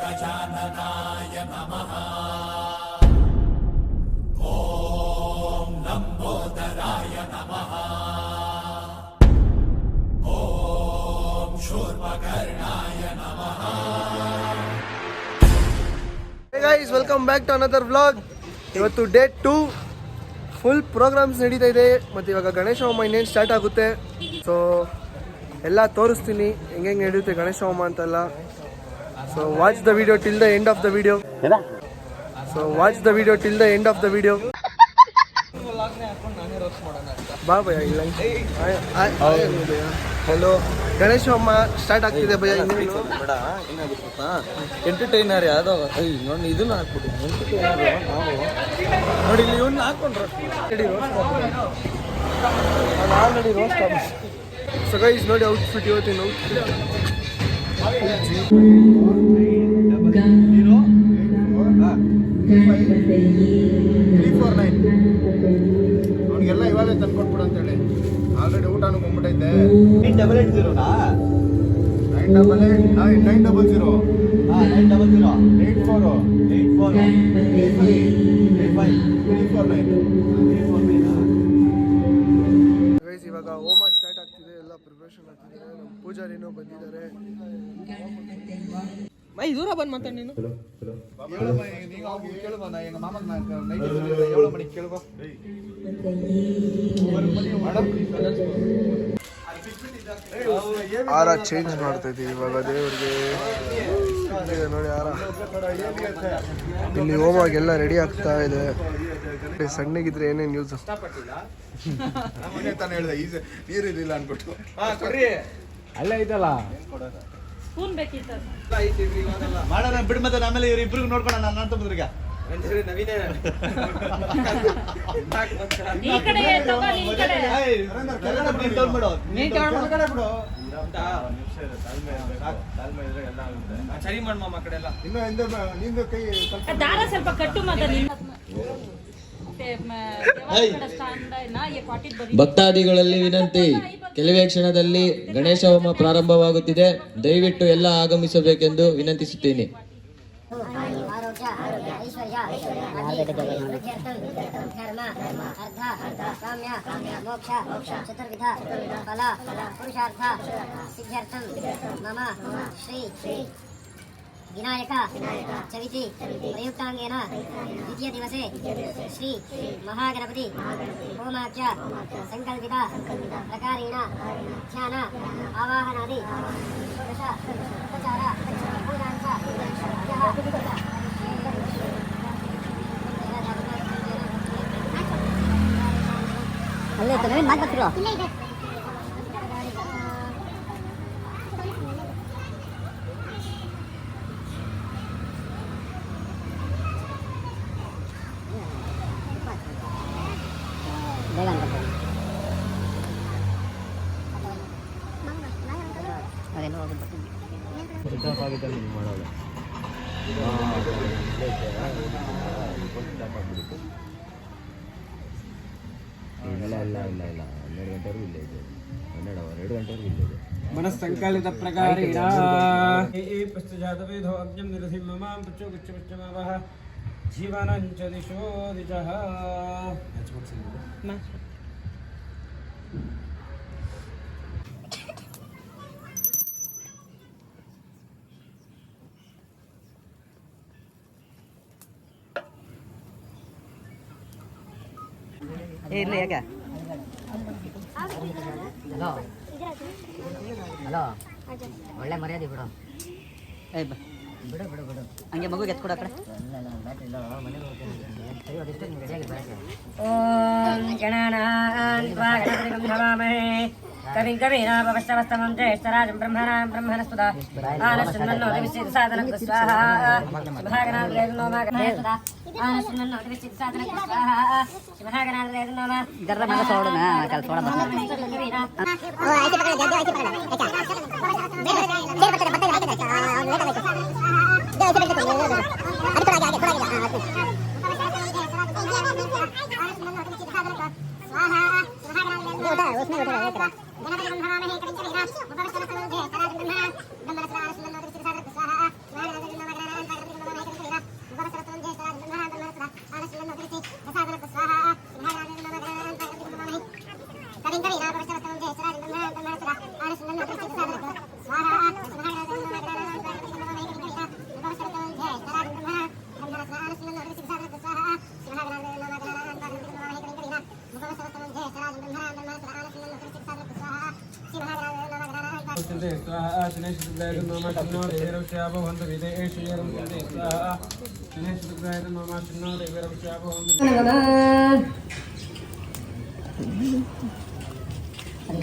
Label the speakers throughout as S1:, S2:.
S1: गजाननाय नमः। ॐ लम्बोदराय नमः। ॐ शूर्पकर्णाय नमः।
S2: Hey guys, welcome back to another vlog. ಇವತ್ತು ಡೇ 2 ಫುಲ್ ಪ್ರೋಗ್ರಾಮ್ಸ್ ನಡೀತಾ ಇದೆ ಮತ್ತು ಇವಾಗ ಗಣೇಶ ಹೋಮ ಇನ್ನೇನು ಸ್ಟಾರ್ಟ್ ಆಗುತ್ತೆ. ಸೊ ಎಲ್ಲ ತೋರಿಸ್ತೀನಿ ಹೆಂಗೆ ನಡೆಯುತ್ತೆ ಗಣೇಶ ಹೋಮ ಅಂತೆಲ್ಲ. So watch the video till the end of the video. ಬಾ ಭಯ ಇಲ್ಲ. ಹಲೋ, ಗಣೇಶ ಹೋಮ ಸ್ಟಾರ್ಟ್ ಆಗ್ತಿದೆ ಭಯ.
S3: ಎಂಟರ್ಟೈನರ್ ಯಾವ್ದೋ ನೋಡಿ ಇದನ್ನ ಹಾಕ್ಬಿಟ್ಟು ಎಂಟರ್ಟೈನರ್ ನಾವು ನೋಡಿ ಇಲ್ಲಿ ಇವನ್ನ ಹಾಕೊಂಡ್ರು ಆಲ್ರೆಡಿ ರೋಸ್ಟ್ ಆಗ.
S2: ಸೊ ಗೈಸ್ ನೋಡಿ ಔಟ್ಫಿಟ್, ಇವತ್ತಿನ ಔಟ್ಫಿಟ್
S4: ಅವ್ನಿಗೆಲ್ಲ ಇವಾಗಲೇ ತಂದ್ಕೊಟ್ಬಿಡು ಅಂತೇಳಿ ಆಲ್ರೆಡಿ ಊಟನೂ ಬಂದ್ಬಿಟ್ಟೈತೆ.
S3: 980
S4: 900
S2: ಗೈಸ್ ಇವಾಗ ಹೋಮ ಸ್ಟಾರ್ಟ್ ಆಗ್ತಿದೆ, ಎಲ್ಲ ಪ್ರಿಪ್ರೇಷನ್ ಆಗ್ತಿದ್ದಾರೆ. ನಮ್ಮ ಪೂಜಾರಿನೂ ಬಂದಿದ್ದಾರೆ.
S3: ಮೈ ದೂರ ಬಂದು ಮಾತಾಡಿ ನೀನು.
S2: ಹಾರ ಚೇಂಜ್ ಮಾಡ್ತಾ ಇದ್ದೀವಿ ಇವಾಗ ದೇವ್ರಿಗೆ. ನೋಡಿ ಹಾರ ಇಲ್ಲಿ ಹೋಮಾಗೆಲ್ಲ ರೆಡಿ ಆಗ್ತಾ ಇದೆ. ಸಣ್ಣಗಿದ್ರೆ ಏನೇನು ನ್ಯೂಸ್
S4: ತಾನು ಹೇಳ್ದೆ ಈಸಿ ನೀರು ಇರಲಿಲ್ಲ ಅನ್ಬಿಟ್ಟು
S3: ಅಲ್ಲ ಐತಲ್ಲ
S4: ಮಾಡೋಣ ಬಿಡ್. ಮತ್ತೆ ಆಮೇಲೆ ಇವ್ರು ಇಬ್ರಿಗೂ ನೋಡ್ಕೊಳ್ಳೋಣ. ನಾನು ತಗೊಂಡ್ರಿಗ
S3: ಸರಿ ಮಾಡ ಕಡೆ ಎಲ್ಲ
S4: ನಿಂದು ಕೈ
S5: ದಾರ ಸ್ವಲ್ಪ ಕಟ್ಟು
S6: ಭಕ್ತಾದಿಗಳಲ್ಲಿ ವಿನಂತಿ, ಕೆಲವೇ ಕ್ಷಣದಲ್ಲಿ ಗಣೇಶ ಹೋಮ ಪ್ರಾರಂಭವಾಗುತ್ತಿದೆ. ದಯವಿಟ್ಟು ಎಲ್ಲ ಆಗಮಿಸಬೇಕೆಂದು ವಿನಂತಿಸುತ್ತೇನೆ.
S7: ಆರೋಗ್ಯ, ಐಶ್ವರ್ಯ, ಧರ್ಮ, ಅರ್ಥ, ಕಾಮ್ಯ, ಮೋಕ್ಷ, ಚತುರ್ವಿಧ ಫಲ, ಪುರುಷಾರ್ಥ ಸಿದ್ಧ್ಯರ್ಥಂ ಮಮ ಶ್ರೀ ವಿನಾಯಕ ಚವಿತಿ ಪ್ರಯುಕ್ತಾಂಗೇನ ದ್ವಿತೀಯ ದಿವಸೆ ಶ್ರೀ ಮಹಾಗಣಪತಿ ಹೋಮಾಖ್ಯ ಸಂಕಲ್ಪಿತ ಪ್ರಕಾರೇಣ ಧ್ಯಾನ ಆವಾಹನಾದಿ ಷೋಡಶ ಉಪಚಾರ ಪೂಜಾಂಚ ಅಲ್ಲೇ ತನವೇ ಮಾತಾಡ್ತಿರೋ ಬೇಗ ಅನ್ಕೊಳ್ತೀನಿ. ಅದೇನೋ ಹೋಗ್ಬಿಟ್ಟು
S6: ಮಾಡೋದು ಇಲ್ಲ 12 ಗಂಟೆವರೆಗೂ ಇಲ್ಲ ಇದೆ. 12 ಗಂಟೆವರೆಗೂ ಇಲ್ಲ ಇದೆ.
S3: ಮನಸ್ಸಂಕಲಿತ ಪ್ರಕಾರೇಣ ಪಶ್ಚಾತವೇಧೋ ಅಗ್ನಿಂ ನಿರಸಿಂಹಮಾಂ ಪಚ್ಚೋ ಗುಚ್ಚಮವಃ ಜೀವನಂಚ ದಿಶೋ ದಿಶಃ.
S7: ಇಲ್ಲ ಯಾಕೆ ಹಲೋ ಹಲೋ ಒಳ್ಳೆ ಮರ್ಯಾದೆ ಬಿಡು. ಬಿಡು ಬಿಡು ಬಿಡು ಹಂಗೆ ಮಗುಗೆ ಎತ್ಕೊಡ ಕಡೆ. ಓಂ ಗಣಾನಾನ್ ತ್ವಾ ಗಣಪತಿಂ ನಮಾಮಹೇ ಕವಿಂ ಕವೀನಾಪವಶ್ರವಸ್ತಮಂ ಜ್ಯೇಷ್ಠರಾಜಂ ಬ್ರಹ್ಮಣಸ್ಪದ ಆನಶೃಣ್ವನ್ನೋ ದಿವಿಶ್ಚಿತ್ ಸಾಧನಂ ಸ್ವಾಹಾ ಶುಭಾಗಣಾದ್ರೇರ್ನೋ ಮಾಗಣೇತದ ಆನಶೃಣ್ವನ್ನೋ ದಿವಿಶ್ಚಿತ್ ಸಾಧನಂ ಸ್ವಾಹಾ ಶುಭಾಗಣಾದ್ರೇರ್ನೋ ಮಾ ಗರ್ರ ಮಗ ಸೋಡನ ಕಲ್ ಸೋಡ ಬರ್ತದೆ. ಓ ಐತೆ ಪಕಡ ಜಲ್ದಿ ಐತೆ ಪಕಡ ಆಯ್ತಾ ಬೇರೆ ಬರ್ತದೆ ಅವ್ನು ಲೇಟ್ ಆಯ್ತು ಜಲ್ದಿ ಐತೆ ಪಕಡ ಅದು ಕೊಡಾಗೆ ಹಾಗೆ ಕೊಡಾಗೆ ಸ್ವಾಹಾ ಶುಭಾಗಣಾದ್ರೇರ್ನೋ उसमें उठा है तेरा गणपति ब्रह्मा में कविं कवीना उपवस्तन संजय तराज ब्रह्मा ब्रह्मरत्न आश्रमनो दृष्टि साधक स्वाहा महाराज ब्रह्मा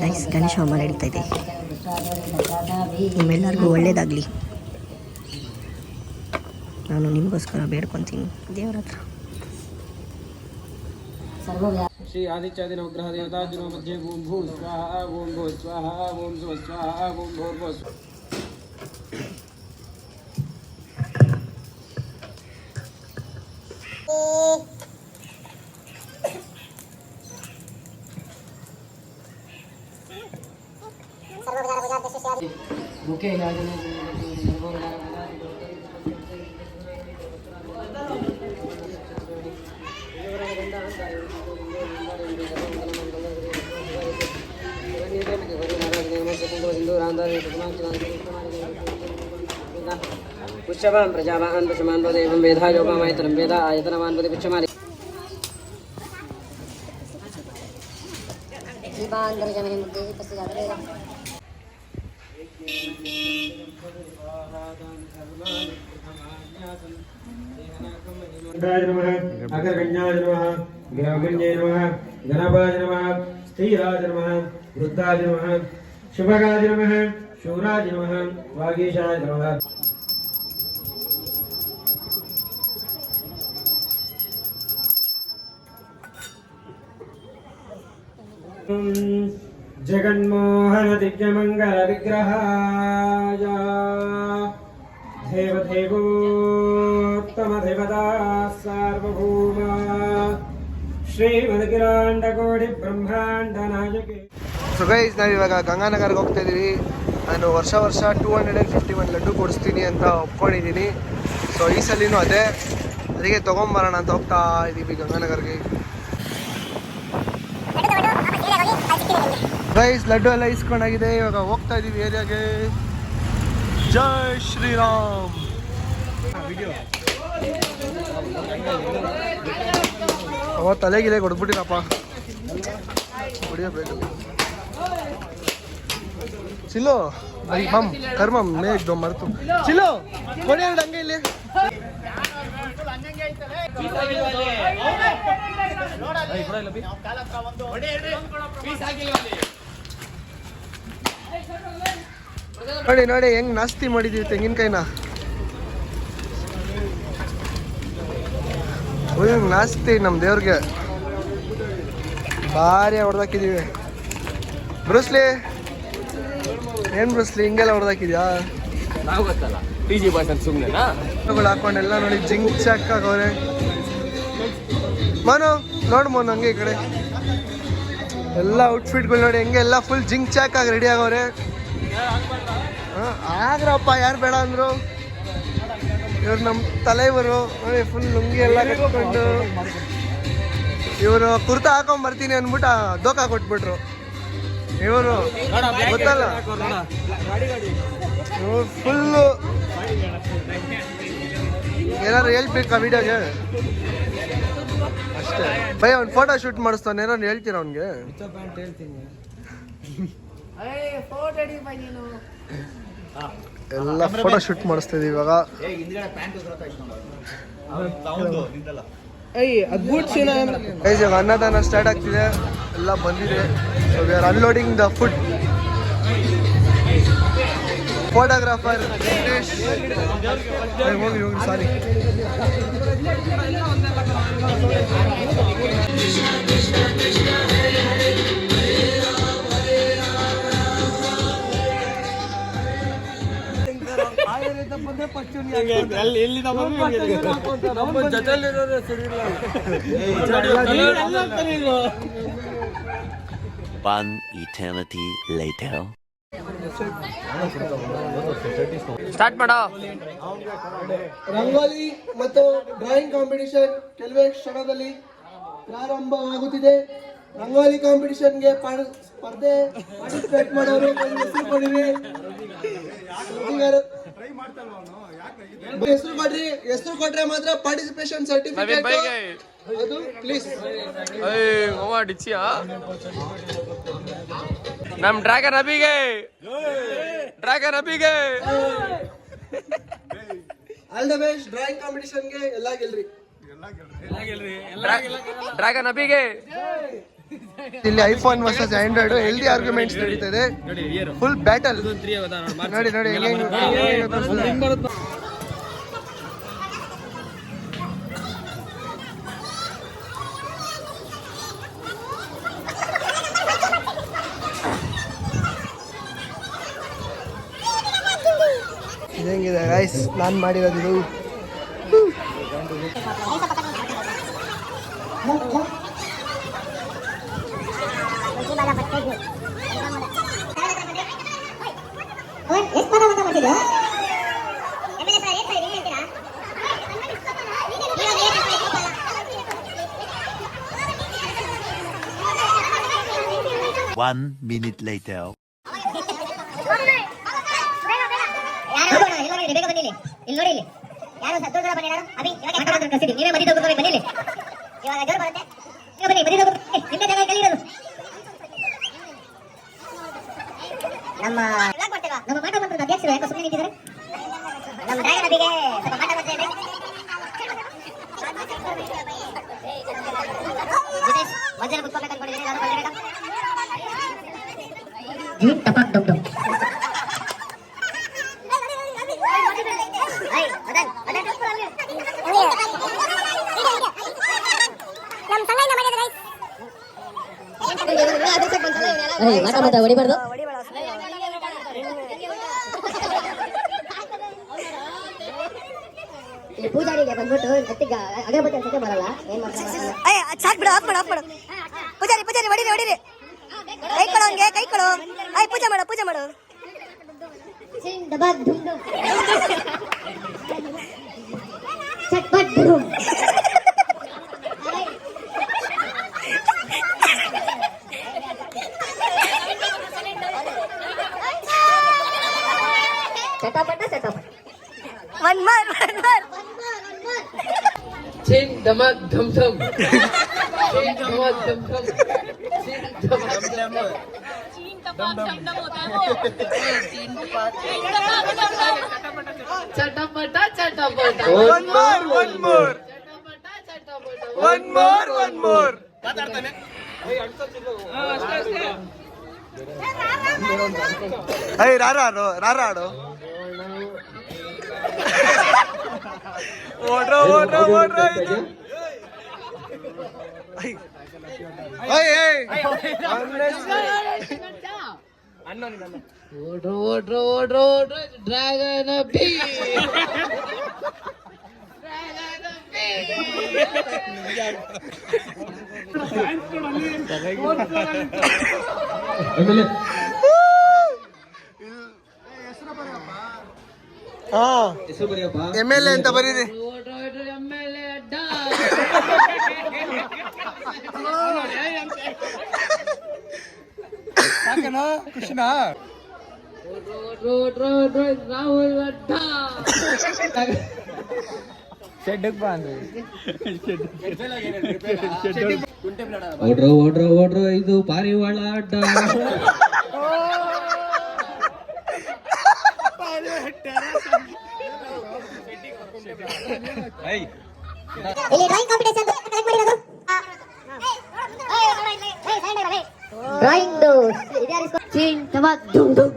S5: ಗೈಸ್ ಗಣೇಶ ಹೋಮ ನಡೀತಾ ಇದೆ. ನಿಮ್ಮೆಲ್ಲರಿಗೂ ಒಳ್ಳೇದಾಗಲಿ. ನಾನು ನಿಮಗೋಸ್ಕರ ಬೇಡ್ಕೊತೀನಿ ದೇವರ ಹತ್ರ.
S3: ಶ್ರೀ ಆದಿತ್ಯಾದಿ ನವಗ್ರಹ ದೇವತಾಜಿನೋ ಮಧ್ಯೆ ಓಂ ಭೂ ಸ್ವಾಹ ಓಂ ಭೂ ಸ್ವಾಹ ಓಂ ಭೂ ಸ್ವಾಹ ಓಂ ಭೂರ್ಭೋ ಸ್ವಾಹ.
S7: पुष्यवान् प्रजावान् पशुमान् वद एवं वेदा योगमायतनं वेदा आयतनवान् वद पुष्यमानि
S3: अग्रगण्याय नमः ग्रहगण्याय नमः गणपाय नमः स्थिराय नमः वृद्धाय नमः शुभगाय नमः शूराय नमः वागीशाय नमः. जगन्मोहन दिव्यमंगल विग्रहाय देवदेवोत्तम देवता सार्वभौम श्रीमद्गिरांडकोटि ब्रह्मांड नायके.
S2: ಸೊ ಗೈಸ್ ನಾವು ಇವಾಗ ಗಂಗಾನಗರ್ಗೆ ಹೋಗ್ತಾ ಇದ್ದೀವಿ. ನಾನು ವರ್ಷ 251 ಲಡ್ಡು ಕೊಡಿಸ್ತೀನಿ ಅಂತ ಒಪ್ಕೊಂಡಿದ್ದೀನಿ. ಸೊ ಈ ಸಲಿನೂ ಅದಕ್ಕೆ ತೊಗೊಂಬರೋಣ ಅಂತ ಹೋಗ್ತಾ ಇದ್ದೀವಿ ಗಂಗಾನಗರ್ಗೆ. ಗೈಸ್ ಲಡ್ಡು ಎಲ್ಲ ಇಸ್ಕೊಂಡಾಗಿದೆ. ಇವಾಗ ಹೋಗ್ತಾ ಇದ್ದೀವಿ ಏರಿಯಾಗೆ. ಜೈ ಶ್ರೀರಾಮ್. ಅವ ತಲೆಗಿಲೆ ಕೊಡ್ಬಿಟ್ಟಿರಪ್ಪ ಹೊಡಿಯಬೇಕು. ಚಿಲ್ಲೋ ಮಮ್ ಕರ್ಮಮ್ ಮೇಜ್ ದೊ ಮರ್ತು ಚಿಲ್ಲೋ ಕೊಡಿ ಎರಡು ಹಂಗೆ ಇಲ್ಲಿ. ನೋಡಿ ನೋಡಿ ಹೆಂಗ್ ನಾಸ್ತಿ ಮಾಡಿದೀವಿ ತೆಂಗಿನಕಾಯಿನ. ನಾಸ್ತಿ ನಮ್ಮ ದೇವ್ರಿಗೆ ಭಾರಿ ಹೊಡೆದಾಕಿದೀವಿ. ಬ್ರೂಸ್ಲಿ ಏನ್ ಬ್ರೂಸ್ಲಿ ಹಿಂಗೆಲ್ಲ ಹೊಡೆದಾಕಿದ್ಯಾ?
S6: ನಾವು ಗೊತ್ತಲ್ಲ TG ಬಾಯ್ಸ್ ಅಂತ ಸುಮ್ಮನೆನಾ
S2: ಹಾಕೊಂಡೆಲ್ಲ ನೋಡಿ ಜಿಂಕ್ ಚಾಕ್ ಆಗವ್ರೆ. ಮನು ನೋಡು ಮೋನು ಹಂಗೆ ಈ ಕಡೆ ಎಲ್ಲ ಔಟ್ಫಿಟ್ಗಳು ನೋಡಿ ಹೆಂಗೆ ಎಲ್ಲ ಫುಲ್ ಜಿಂಕ್ ಚಾಕ್ ಆಗಿ ರೆಡಿ ಆಗವ್ರೆ. ಆಗ್ರಪ್ಪ ಯಾರು ಬೇಡ ಅಂದರು. ಇವ್ರು ನಮ್ಮ ತಲೆಯವರು ನೋಡಿ ಫುಲ್ ಲುಂಗಿ ಎಲ್ಲ ಕಟ್ಕೊಂಡು ಇವರು ಕುರ್ತಾ ಹಾಕೊಂಡ್ ಬರ್ತೀನಿ ಅಂದ್ಬಿಟ್ಟು ದೋಖಾ ಕೊಟ್ಬಿಟ್ರು. ಇವರು ಗೊತ್ತಲ್ಲ ಇವ್ರು ಫುಲ್ಲು ಏನಾರು ಹೇಳ್ಬೇಕಾ ವಿಡಿಯೋಗೆ ಅಷ್ಟೇ. ಭಯ ಅವ್ನು ಫೋಟೋ ಶೂಟ್ ಮಾಡಿಸ್ತಾನೆ ಏನಾರು ಹೇಳ್ತೀರ ಅವ್ನಿಗೆ? ಎಲ್ಲ ಫೋಟೋ ಶೂಟ್ ಮಾಡಿಸ್ತಾ ಇದೀವಿ ಇವಾಗ. ಇವಾಗ ಅನ್ನದಾನ ಸ್ಟಾರ್ಟ್ ಆಗ್ತಿದೆ. ಎಲ್ಲ ಬಂದಿದೆ. So we are unloading the food. Photographer ಹೋಗಿ ಸಾರಿ.
S8: One eternity later.
S6: ಸ್ಟಾರ್ಟ್ ಮಾಡೋ.
S2: ರಂಗೋಲಿ ಮತ್ತು ಡ್ರಾಯಿಂಗ್ ಕಾಂಪಿಟಿಷನ್ ಕೆಲವೇ ಕ್ಷಣದಲ್ಲಿ ಪ್ರಾರಂಭವಾಗುತ್ತಿದೆ. ರಂಗೋಲಿ ಕಾಂಪಿಟಿಷನ್ಗೆ ಸ್ಪರ್ಧೆ ಪಾರ್ಟಿಸಿಪೇಟ್ ಮಾಡೋರು ಹೆಸರು ಕೊಟ್ರೆ ಮಾತ್ರ ಪಾರ್ಟಿಸಿಪೇಷನ್ ಸರ್ಟಿಫಿಕೇಟ್ ಅದು ಪ್ಲೀಸ್. ನಮ್ ಡ್ರ್ಯಾಗನ್ ಅಭಿಗೆ ಆಲ್ ದ ಬೆಸ್ಟ್ ಡ್ರಾಯಿಂಗ್ ಕಾಂಪಿಟಿಷನ್ಗೆ ಎಲ್ಲ ಗೆಲ್ರಿ ಡ್ರ್ಯಾಗನ್ ಅಭಿಗೆ. ಇಲ್ಲಿ iPhone versus Android healthy arguments ನಡೀತಾ ಇದೆ, ಫುಲ್ ಬ್ಯಾಟಲ್. ನೋಡಿ ಇದಂಗಿದೆ ಗೈಸ್ ನಾನು ಮಾಡಿರೋದು ಇದು.
S8: One minute later.
S5: ಬೇಗ ಬನ್ನಿ ಇಲ್ಲಿ ನೋಡಿ, ಇಲ್ಲಿ ಯಾರು ಸತ್ತೋದ್ರ ಬನ್ನಿ, ಯಾರು ಅಭಿ ಇವಾಗ ಮಾತಾಡೋದು ಕಳಿಸಿದ್ವಿ, ನೀವೇ ಮದಿ ತಗೋಬೇಕು ಬನ್ನಿ, ಇವಾಗ ಜೋರು ಬರುತ್ತೆ, ಈಗ ಬನ್ನಿ ಮದಿ ತಗೋಬೇಕು, ನಿಮ್ಮೇ ಜಾಗ ಕಲಿಯೋದು. ನಮ್ಮ ಮಾಟ ಮಂತ್ರದ ಅಧ್ಯಕ್ಷರು ಯಾಕೆ ಸುಮ್ಮನೆ ನಿಂತಿದ್ದಾರೆ? ನಮ್ಮ ಡ್ರ್ಯಾಗನ್ ಅಭಿಗೆ ಸ್ವಲ್ಪ ಮಾಟ ಮಂತ್ರ ಇದೆ. ಮಧ್ಯಾಹ್ನ ಕುತ್ಕೋಬೇಕು ಅನ್ಕೊಂಡಿದ್ದೀನಿ, ನಾನು ಬರ್ಬೇಕಾ? ಟಪಾಕ್ ಡಮ್ ಡಮ್. ಹೊಡಿಬಾರ್ದು. ಪೂಜಾರಿಗೆ ಬಂದ್ಬಿಟ್ಟು ಗಟ್ಟಿಗ ಅಗರಬತ್ತಿ ಅನ್ಸಕ್ಕೆ ಬರಲ್ಲ, ಏನ್ ಮಾಡ್ತಾರೆ? ಪೂಜಾರಿ ಹೊಡಿರಿ, ಕೈ ಕೊಡು ಅವನ್ಗೆ, ಕೈ ಕೊಡು. ಪೂಜೆ ಮಾಡು. ಚಟಾಪಟ ಒನ್ ಮೋರ್
S3: ಚಿನ್ ಧಮಕ್ ಧಮ್ ಧಮ್ ಚಿನ್ ಧಮಕ್ ಧಮ್ ಧಮ್ ಚಿನ್ ಧಮಕ್ ಧಮ್ ಧಮ್ ಚಟಪಟ
S2: ಒನ್ ಮೋರ್ ರಾರಾಡು ಓಡ್ರೋ ಇದು.
S3: ಓಡ್ರೋ ಡ್ರ್ಯಾಗನ್ ಅಭಿ.
S2: MLA ಅಂತ ಬರೀರಿ.
S3: MLA ಅಡ್ಡ.
S2: ಖುಷಿನಾ?
S3: ರಾಹುಲ್ ಅಡ್ಡ. ಓಡ್ರೋ ಇದು ಪಾರಿವಾಳ ಅಡ್ಡ.
S5: ಇಲ್ಲಿ ಡ್ರಾಯಿಂಗ್ ಕಾಂಪಿಟೇಷನ್ ಕನೆಕ್ಟ್ ಮಾಡಿರೋದು. ಡ್ರಾಯಿಂಗ್ ಚಿನ್ ಟಮಾಕ್ ಡುಮ್ ಡುಮ್.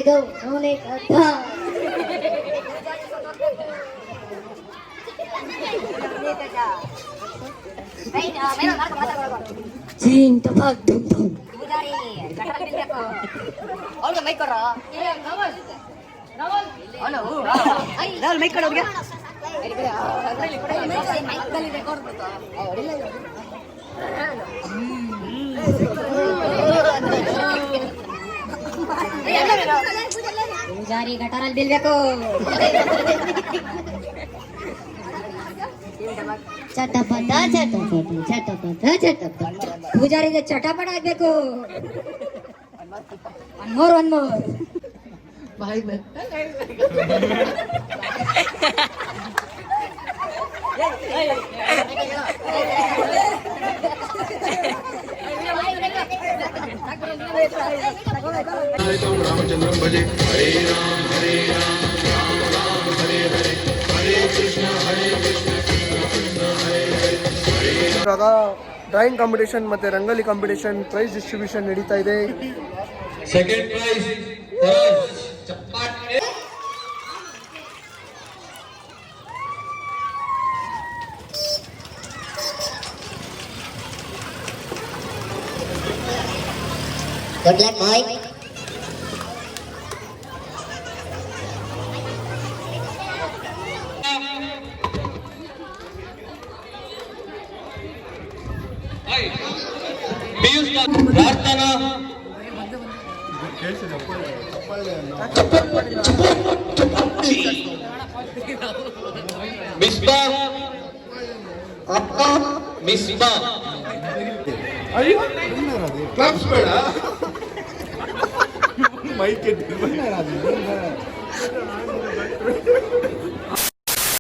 S5: ಇದು ಅವನೇ ಕಥ. ಚಿನ್ ಟಮಾಕ್ ಡುಮ್ ಡುಮ್. ಅವ್ರಿಗೆ ಮೈಕ್ ಕೊಡ್ರ, ಮೈಕ್ ಕೊಡ ಅವ್ರಿಗೆ. ಪೂಜಾರಿ ಗಟಾರಲ್ಲಿ ಬೀಳ್ಬೇಕು. ಚಟಪಟ ಪೂಜಾರಿಗೆ ಚಟಪಟ ಆಗ್ಬೇಕು. ಒನ್ ಮೋರ್
S2: ಇವಾಗ ಡ್ರಾಯಿಂಗ್ ಕಾಂಪಿಟೇಷನ್ ಮತ್ತೆ ರಂಗೋಲಿ ಕಾಂಪಿಟೇಷನ್ ಪ್ರೈಸ್ ಡಿಸ್ಟ್ರಿಬ್ಯೂಷನ್ ನಡೀತಾ ಇದೆ.
S9: Second prize
S5: Good luck, Mike.
S9: ಪ್ರಾರ್ಥನಾ ಮಿಸ್ಬಾ ಮಿಸ್ಬಾ
S4: ಕ್ಲಾಪ್ಸ್ ಬೇಡ ಮೈಕ್